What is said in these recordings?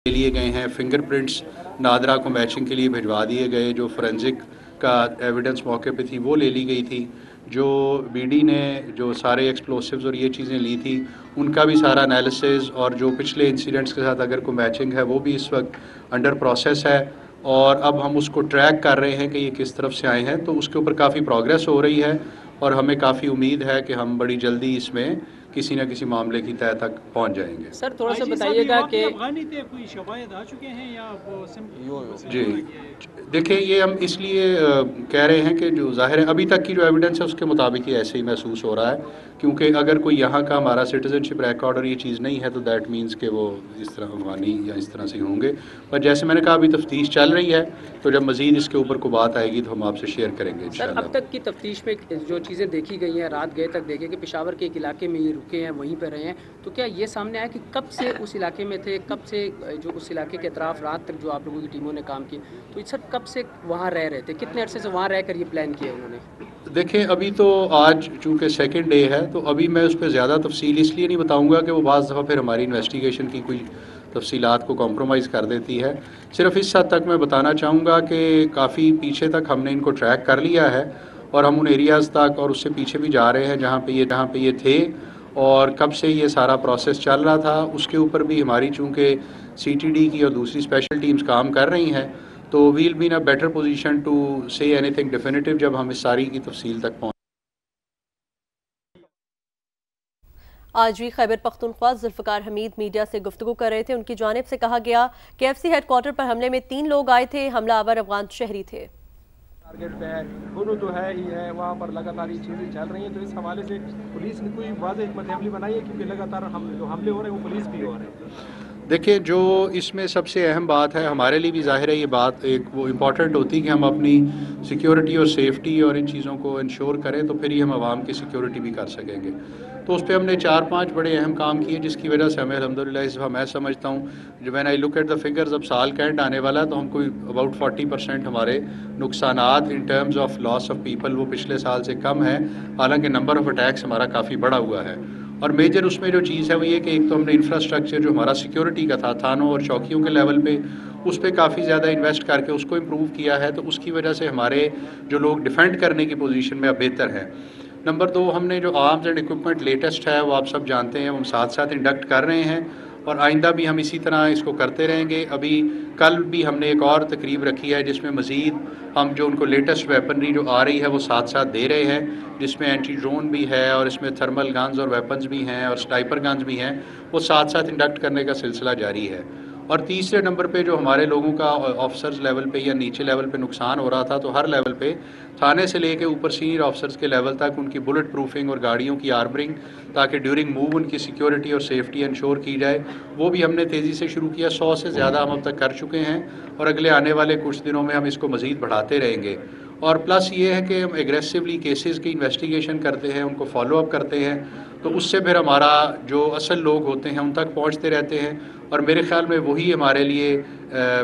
ले लिए गए हैं, फिंगरप्रिंट्स नादरा को मैचिंग के लिए भिजवा दिए गए, जो फोरेंसिक का एविडेंस मौके पे थी वो ले ली गई थी, जो बीडी ने जो सारे एक्सप्लोसिव्स और ये चीज़ें ली थी उनका भी सारा एनालिसिस, और जो पिछले इंसिडेंट्स के साथ अगर कोई मैचिंग है वो भी इस वक्त अंडर प्रोसेस है। और अब हम उसको ट्रैक कर रहे हैं कि ये किस तरफ से आए हैं, तो उसके ऊपर काफ़ी प्रोग्रेस हो रही है और हमें काफ़ी उम्मीद है कि हम बड़ी जल्दी इसमें किसी न किसी मामले की तह तक पहुंच जाएंगे। सर थोड़ा सा बताइएगा कि अफगानी थे, कोई शवायद आ चुके हैं या वो जी देखिए, ये हम इसलिए कह रहे हैं कि जो ज़ाहिर है अभी तक की जो एविडेंस है उसके मुताबिक ही ऐसे ही महसूस हो रहा है, क्योंकि अगर कोई यहाँ का हमारा सिटीजनशिप रिकॉर्ड और ये चीज़ नहीं है तो दैट मीन्स कि वो इस तरह अफगानी या इस तरह से होंगे। पर जैसे मैंने कहा अभी तफ्तीश चल रही है, तो जब मज़ीद इसके ऊपर को बात आएगी तो हम आपसे शेयर करेंगे सर इंशाल्लाह। अब तक की तफ्तीश में जो चीज़ें देखी गई हैं, रात गए तक देखे कि पेशावर के एक इलाके में ये रुके हैं, वहीं पर रहे हैं, तो क्या ये सामने आया कि कब से उस इलाके में थे, कब से जो उस इलाके के अतराफ रात तक जो आप लोगों की टीमों ने काम किया, तो सर कब से वहाँ रह रहे थे, कितने अरसे से वहाँ रह कर ये प्लान किया उन्होंने? देखिए, अभी तो आज चूँकि सेकंड डे है तो अभी मैं उस पर ज़्यादा तफसील इसलिए नहीं बताऊँगा कि वो बाज़ दफ़ा फिर हमारी इन्वेस्टिगेशन की कोई तफसीलात को कॉम्प्रोमाइज़ कर देती है। सिर्फ इस हद तक मैं बताना चाहूँगा कि काफ़ी पीछे तक हमने इनको ट्रैक कर लिया है और हम उन एरियाज़ तक और उससे पीछे भी जा रहे हैं जहाँ पे ये थे और कब से ये सारा प्रोसेस चल रहा था। उसके ऊपर भी हमारी चूँकि सीटीडी की और दूसरी स्पेशल टीम्स काम कर रही हैं, तो we'll be in a better position to say anything definitive जब हम इस सारी की तफसील तक पहुँच। आज भी खैबर पख्तूनख्वा जुल्फ़िकार हमीद मीडिया से गुफ्तगू कर रहे थे। उनकी जानिब से कहा गया कि एफसी हेडक्वार्टर पर हमले में 3 लोग आए थे, हमलावर अफगान शहरी थे। टारगेट पे है, दोनों तो है ही है, वहाँ पर लगातार ये चीज़ें चल रही हैं, तो इस हवाले से पुलिस ने कोई वाज़ेह हिकमत अमली बनाई है, क्योंकि लगातार जो हमले हो रहे हैं वो पुलिस भी हो रहे हैं। देखिए, जो इसमें सबसे अहम बात है हमारे लिए भी ज़ाहिर है, ये बात एक वो इम्पॉर्टेंट होती है कि हम अपनी सिक्योरिटी और सेफ्टी और इन चीज़ों को इंश्योर करें, तो फिर ही हम आवाम की सिक्योरिटी भी कर सकेंगे। तो उस पर हमने 4-5 बड़े अहम काम किए, जिसकी वजह से हमें अल्हम्दुलिल्लाह इस मैं समझता हूँ जो when I look at the figures, अब साल का एंड आने वाला है तो हम कोई अबाउट 40% हमारे नुकसानात in terms of loss of people वो पिछले साल से कम है, हालांकि नंबर ऑफ अटैक्स हमारा काफ़ी बढ़ा हुआ है। और मेजर उसमें जो चीज़ है वो ये कि एक तो हमने इंफ्रास्ट्रक्चर जो हमारा सिक्योरिटी का था थानों और चौकियों के लेवल पे, उस पर काफ़ी ज़्यादा इन्वेस्ट करके उसको इम्प्रूव किया है, तो उसकी वजह से हमारे जो लोग डिफेंड करने की पोजीशन में अब बेहतर हैं। नंबर 2, हमने जो आर्म्स एंड इक्विपमेंट लेटेस्ट है वो आप सब जानते हैं, वो हम साथ साथ इंडक्ट कर रहे हैं और आइंदा भी हम इसी तरह इसको करते रहेंगे। अभी कल भी हमने एक और तकरीब रखी है जिसमें मज़ीद हम जो उनको लेटेस्ट वेपनरी जो आ रही है वो साथ साथ दे रहे हैं, जिसमें एंटी ड्रोन भी है और इसमें थर्मल गन्स और वेपन्स भी हैं और स्नाइपर गन्स भी हैं, वो साथ साथ इंडक्ट करने का सिलसिला जारी है। और तीसरे नंबर पे जो हमारे लोगों का ऑफिसर्स लेवल पे या नीचे लेवल पे नुकसान हो रहा था, तो हर लेवल पे थाने से लेके ऊपर सीनियर ऑफिसर्स के लेवल तक उनकी बुलेट प्रूफिंग और गाड़ियों की आर्मरिंग, ताकि ड्यूरिंग मूव उनकी सिक्योरिटी और सेफ्टी इंश्योर की जाए, वो भी हमने तेज़ी से शुरू किया। 100 से ज़्यादा हम अब तक कर चुके हैं और अगले आने वाले कुछ दिनों में हम इसको मज़ीद बढ़ाते रहेंगे। और प्लस ये है कि हम एग्रेसिवली केसेस की इन्वेस्टिगेशन करते हैं, उनको फॉलो अप करते हैं, तो उससे फिर हमारा जो असल लोग होते हैं उन तक पहुंचते रहते हैं और मेरे ख़्याल में वही हमारे लिए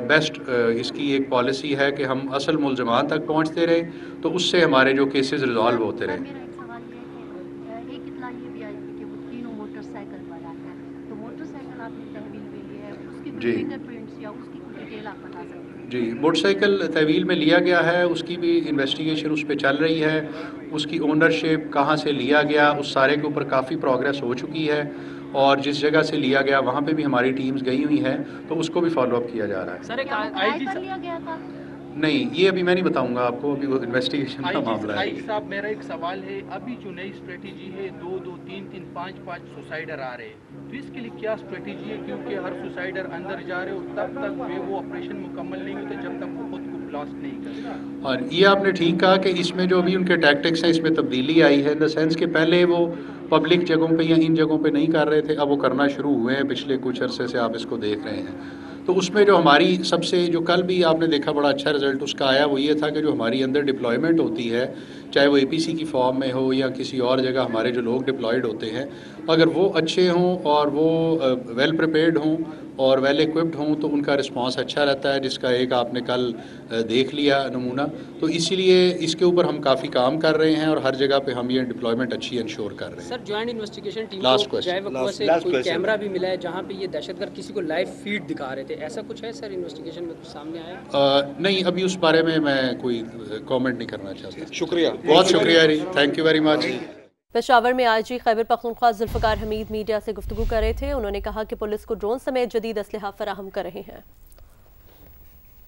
बेस्ट इसकी एक पॉलिसी है कि हम असल मुल्ज़िमान तक पहुंचते रहें, तो उससे हमारे जो केसेस रिजॉल्व होते रहें। मेरा एक सवाल ये है कि एक इत्तला ये भी आई थी कि वो तीनों मोटरसाइकिल पर आते हैं, तो मोटरसाइकिल आपने तहवील में ली है, उसकी जी फिंगरप्रिंट्स या उसकी कुछ डिटेल आप बता सकते हैं? जी, मोटरसाइकिल तहवील में लिया गया है, उसकी भी इन्वेस्टिगेशन उस पर चल रही है, उसकी ओनरशिप कहाँ से लिया गया उस सारे के ऊपर काफ़ी प्रोग्रेस हो चुकी है और जिस जगह से लिया गया वहाँ पे भी हमारी टीम्स गई हुई हैं, तो उसको भी फॉलो अप किया जा रहा है। सर एक क्या वो किराए पर लिया गया था? नहीं, ये अभी मैं नहीं बताऊंगा आपको, अभी वो इन्वेस्टिगेशन का मामला है। आई साहब, मेरा एक सवाल है, अभी जो नई स्ट्रेटेजी है 2-2, 3-3, 5-5 सुसाइडर आ रहे हैं, तो इसके लिए क्या स्ट्रेटेजी है? क्योंकि हर सुसाइडर अंदर जा रहे हो तब तक वो ऑपरेशन मुकम्मल नहीं होता जब तक वो खुद को ब्लास्ट नहीं करते। और ये आपने ठीक कहा कि इसमें जो अभी उनके टैक्टिक्स हैं इसमें तब्दीली आई है, इन द सेंस कि पहले वो पब्लिक जगहों पे या इन जगहों पे नहीं कर रहे थे, अब वो करना शुरू हुए हैं, पिछले कुछ अरसे से आप इसको देख रहे हैं। तो उसमें जो हमारी सबसे जो कल भी आपने देखा बड़ा अच्छा रिजल्ट उसका आया, वो ये था कि जो हमारी अंदर डिप्लॉयमेंट होती है, चाहे वो एपीसी की फॉर्म में हो या किसी और जगह हमारे जो लोग डिप्लॉयड होते हैं, अगर वो अच्छे हों और वो वेल प्रिपेयर्ड हों, और वेल इक्विप्ड हों तो उनका रिस्पांस अच्छा रहता है, जिसका एक आपने कल देख लिया नमूना। तो इसीलिए इसके ऊपर हम काफ़ी काम कर रहे हैं और हर जगह पे हम ये डिप्लॉयमेंट अच्छी इंश्योर कर रहे हैं। Sir, joint investigation team Last को question. जय वकुआ से कोई कैमरा भी मिला है जहां पे ये दहशतगर्द किसी को लाइव फीड दिखा रहे थे, ऐसा कुछ है सर इन्वेस्टिगेशन में कुछ सामने आया? नहीं, अभी उस बारे में मैं कोई कमेंट नहीं करना चाहता। शुक्रिया, बहुत शुक्रिया री, thank you very much. Peshawar में आईजी खैबर पख्तूनख्वा जुल्फ़िकार हमीद मीडिया से गुफ्तगू कर रहे थे। उन्होंने कहा कि पुलिस को ड्रोन समेत जदीद असलहा फराहम कर रहे हैं।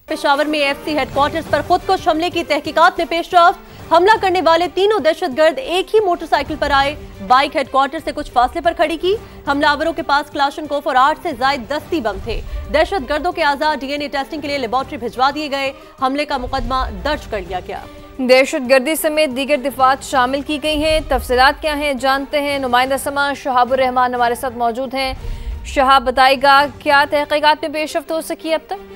पेशावर में एफसी हेडक्वार्टर्स पर खुदकुश हमले की तहकीकात में पेशरफ्त। हमला करने वाले तीनों दहशतगर्द एक ही मोटरसाइकिल पर आए। बाइक हेडक्वार्टर से कुछ फासले पर खड़ी की। हमलावरों के पास क्लाशनकोफ और 8 से ज्यादा दस्ती बम थे। दहशतगर्दों के आजाद डीएनए टेस्टिंग के लिए लेबोरेटरी भिजवा दिए गए। हमले का मुकदमा दर्ज कर लिया गया। दहशतगर्दी समेत दीगर दिफात शामिल की गई हैं। तफसीलात क्या हैं जानते हैं। नुमाइंदा समा शहाबुर रहमान हमारे साथ मौजूद हैं। शहाब, बताएगा क्या तहकीकात में पेशरफ्त हो सकी अब तक?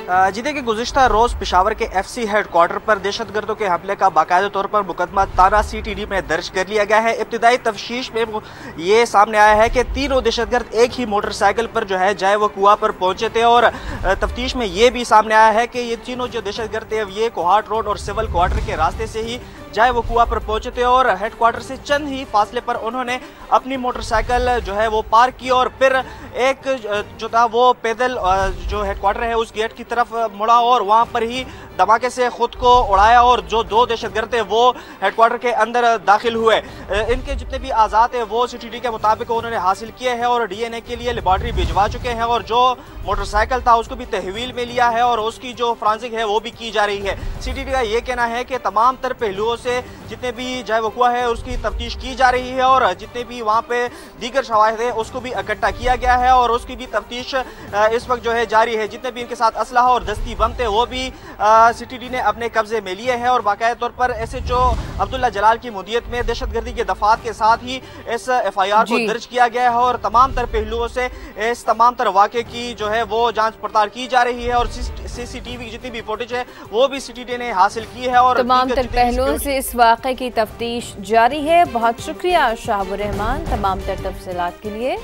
जी देखिए, गुज़िश्ता रोज़ पेशावर के एफसी हेडक्वार्टर पर दहशतगर्दों के हमले का बाकायदा तौर पर मुकदमा ताना सीटीडी में दर्ज कर लिया गया है। इब्तिदाई तफ्तीश में ये सामने आया है कि तीनों दहशतगर्द एक ही मोटरसाइकिल पर जो है जय वकुआ पर पहुंचे थे और तफ्तीश में ये भी सामने आया है कि ये तीनों जो दहशतगर्द थे ये कोहाट रोड और सिविल क्वार्टर के रास्ते से ही जय वकुआ पर पहुंचे थे और हेडक्वार्टर से चंद ही फासले पर उन्होंने अपनी मोटरसाइकिल जो है वो पार्क की और फिर एक जो था वो पैदल जो हेडक्वार्टर है उस गेट की तरफ मुड़ा और वहां पर ही धमाके से खुद को उड़ाया और जो दो दहशतगर्द थे वो हेडक्वार्टर के अंदर दाखिल हुए। इनके जितने भी आज़ाद है वो सीटीडी के मुताबिक उन्होंने हासिल किए हैं और डीएनए के लिए लेबोरेटरी भिजवा चुके हैं और जो मोटरसाइकिल था उसको भी तहवील में लिया है और उसकी जो फ्रांसिक है वो भी की जा रही है। सीटीडी का ये कहना है कि तमाम तर पहलुओं से जितने भी जय वकुआ है उसकी तफ्तीश की जा रही है और जितने भी वहाँ पे दीगर शवाहिद है उसको भी इकट्ठा किया गया है और उसकी भी तफ्तीश इस वक्त जो है जारी है। जितने भी इनके साथ असलहा और दस्ती बम थे वो भी सीटीडी ने अपने कब्जे में लिए हैं और बाकायदा तौर पर SHO अब्दुल्ला जलाल की मुदीयत में दहशतगर्दी के दफात के साथ ही इस FIR को दर्ज किया गया है और तमाम तर पहलुओं से इस तमाम तर वाक़े की जो है वो जांच पड़ताल की जा रही है और CCTV जितनी भी फुटेज है वो भी सीटीडी ने हासिल की है और तमाम तर पहलुओं से इस वाक़े की तफ्तीश जारी है। बहुत शुक्रिया शाहबुर रहमान तमाम तर तफसीलात के लिए।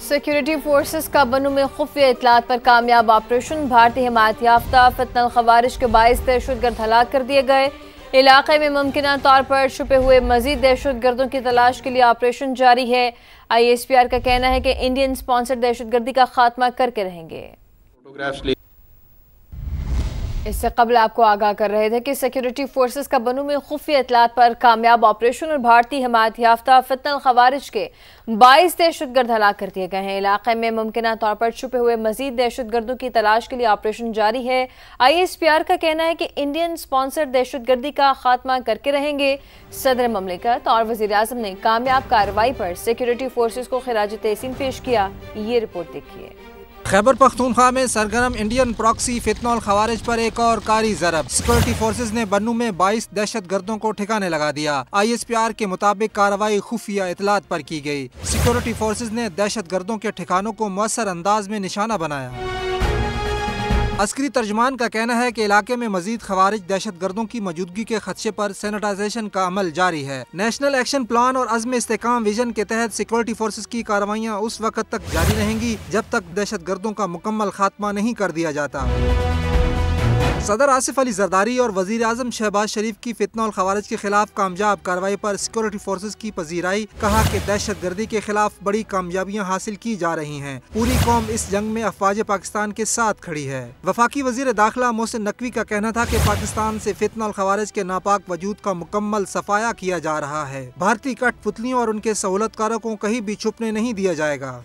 सिक्योरिटी फोर्सेस का बनू में खुफिया इतलात पर कामयाब ऑपरेशन। भारतीय हिमायत याफ्ता फितनल खवारिज के बाइस दहशतगर्द हलाक कर दिए गए। इलाके में मुमकिन तौर पर छुपे हुए मजीद दहशतगर्दों की तलाश के लिए ऑपरेशन जारी है। ISPR का कहना है कि इंडियन स्पॉन्सर्ड दहशतगर्दी का खात्मा करके रहेंगे। इससे कबल आपको आगाह कर रहे थे कि सिक्योरिटी फोर्सेस का बनू में खुफिया इतलात पर कामयाब ऑपरेशन और भारतीय हिमायत याफ्ता फितनल खवारिज के 22 दहशतगर्द हलाक कर दिए गए हैं। इलाके में मुमकिन तौर पर छुपे हुए मजीद दहशतगर्दों की तलाश के लिए ऑपरेशन जारी है। ISPR का कहना है कि इंडियन स्पॉन्सर्ड दहशतगर्दी का खात्मा करके रहेंगे। सदर ममलिकत और वज़ीर आज़म ने कामयाब कार्रवाई पर सिक्योरिटी फोर्सेस को खिराज तहसीन पेश किया। ये रिपोर्ट देखिए। खैबर पख्तूनख्वा में सरगर्म इंडियन प्रॉक्सी फितनल खवारिज पर एक और कारी ज़रब। सिक्योरिटी फोर्सेज ने बन्नू में 22 दहशतगर्दों को ठिकाने लगा दिया। ISPR के मुताबिक कार्रवाई खुफिया इतलात पर की गई। सिक्योरिटी फोर्सेज ने दहशतगर्दों के ठिकानों को मौसर अंदाज में निशाना बनाया। अस्करी तर्जमान का कहना है कि इलाके में मजीद खवारिज दहशतगर्दों की मौजूदगी के खदशे पर सैनिटाइजेशन का अमल जारी है। नेशनल एक्शन प्लान और अज़्म इस्तेकाम विजन के तहत सिक्योरिटी फोर्सेज की कार्रवाइयाँ उस वक्त तक जारी रहेंगी जब तक दहशतगर्दों का मुकम्मल खात्मा नहीं कर दिया जाता। सदर आसिफ अली जरदारी और वजीर आजम शहबाज शरीफ की फितनल खवारिज के खिलाफ कामयाब कार्रवाई पर सिक्योरिटी फोर्सेज की पजीराई। कहा कि दहशतगर्दी के खिलाफ बड़ी कामयाबियां हासिल की जा रही हैं। पूरी कौम इस जंग में अफवाज पाकिस्तान के साथ खड़ी है। वफाकी वजीर दाखिला मोहसिन नकवी का कहना था कि पाकिस्तान से फितनल खवारिज के नापाक वजूद का मुकम्मल सफाया किया जा रहा है। भारतीय कठपुतलियों और उनके सहूलतकारों को कहीं भी छुपने नहीं दिया जाएगा।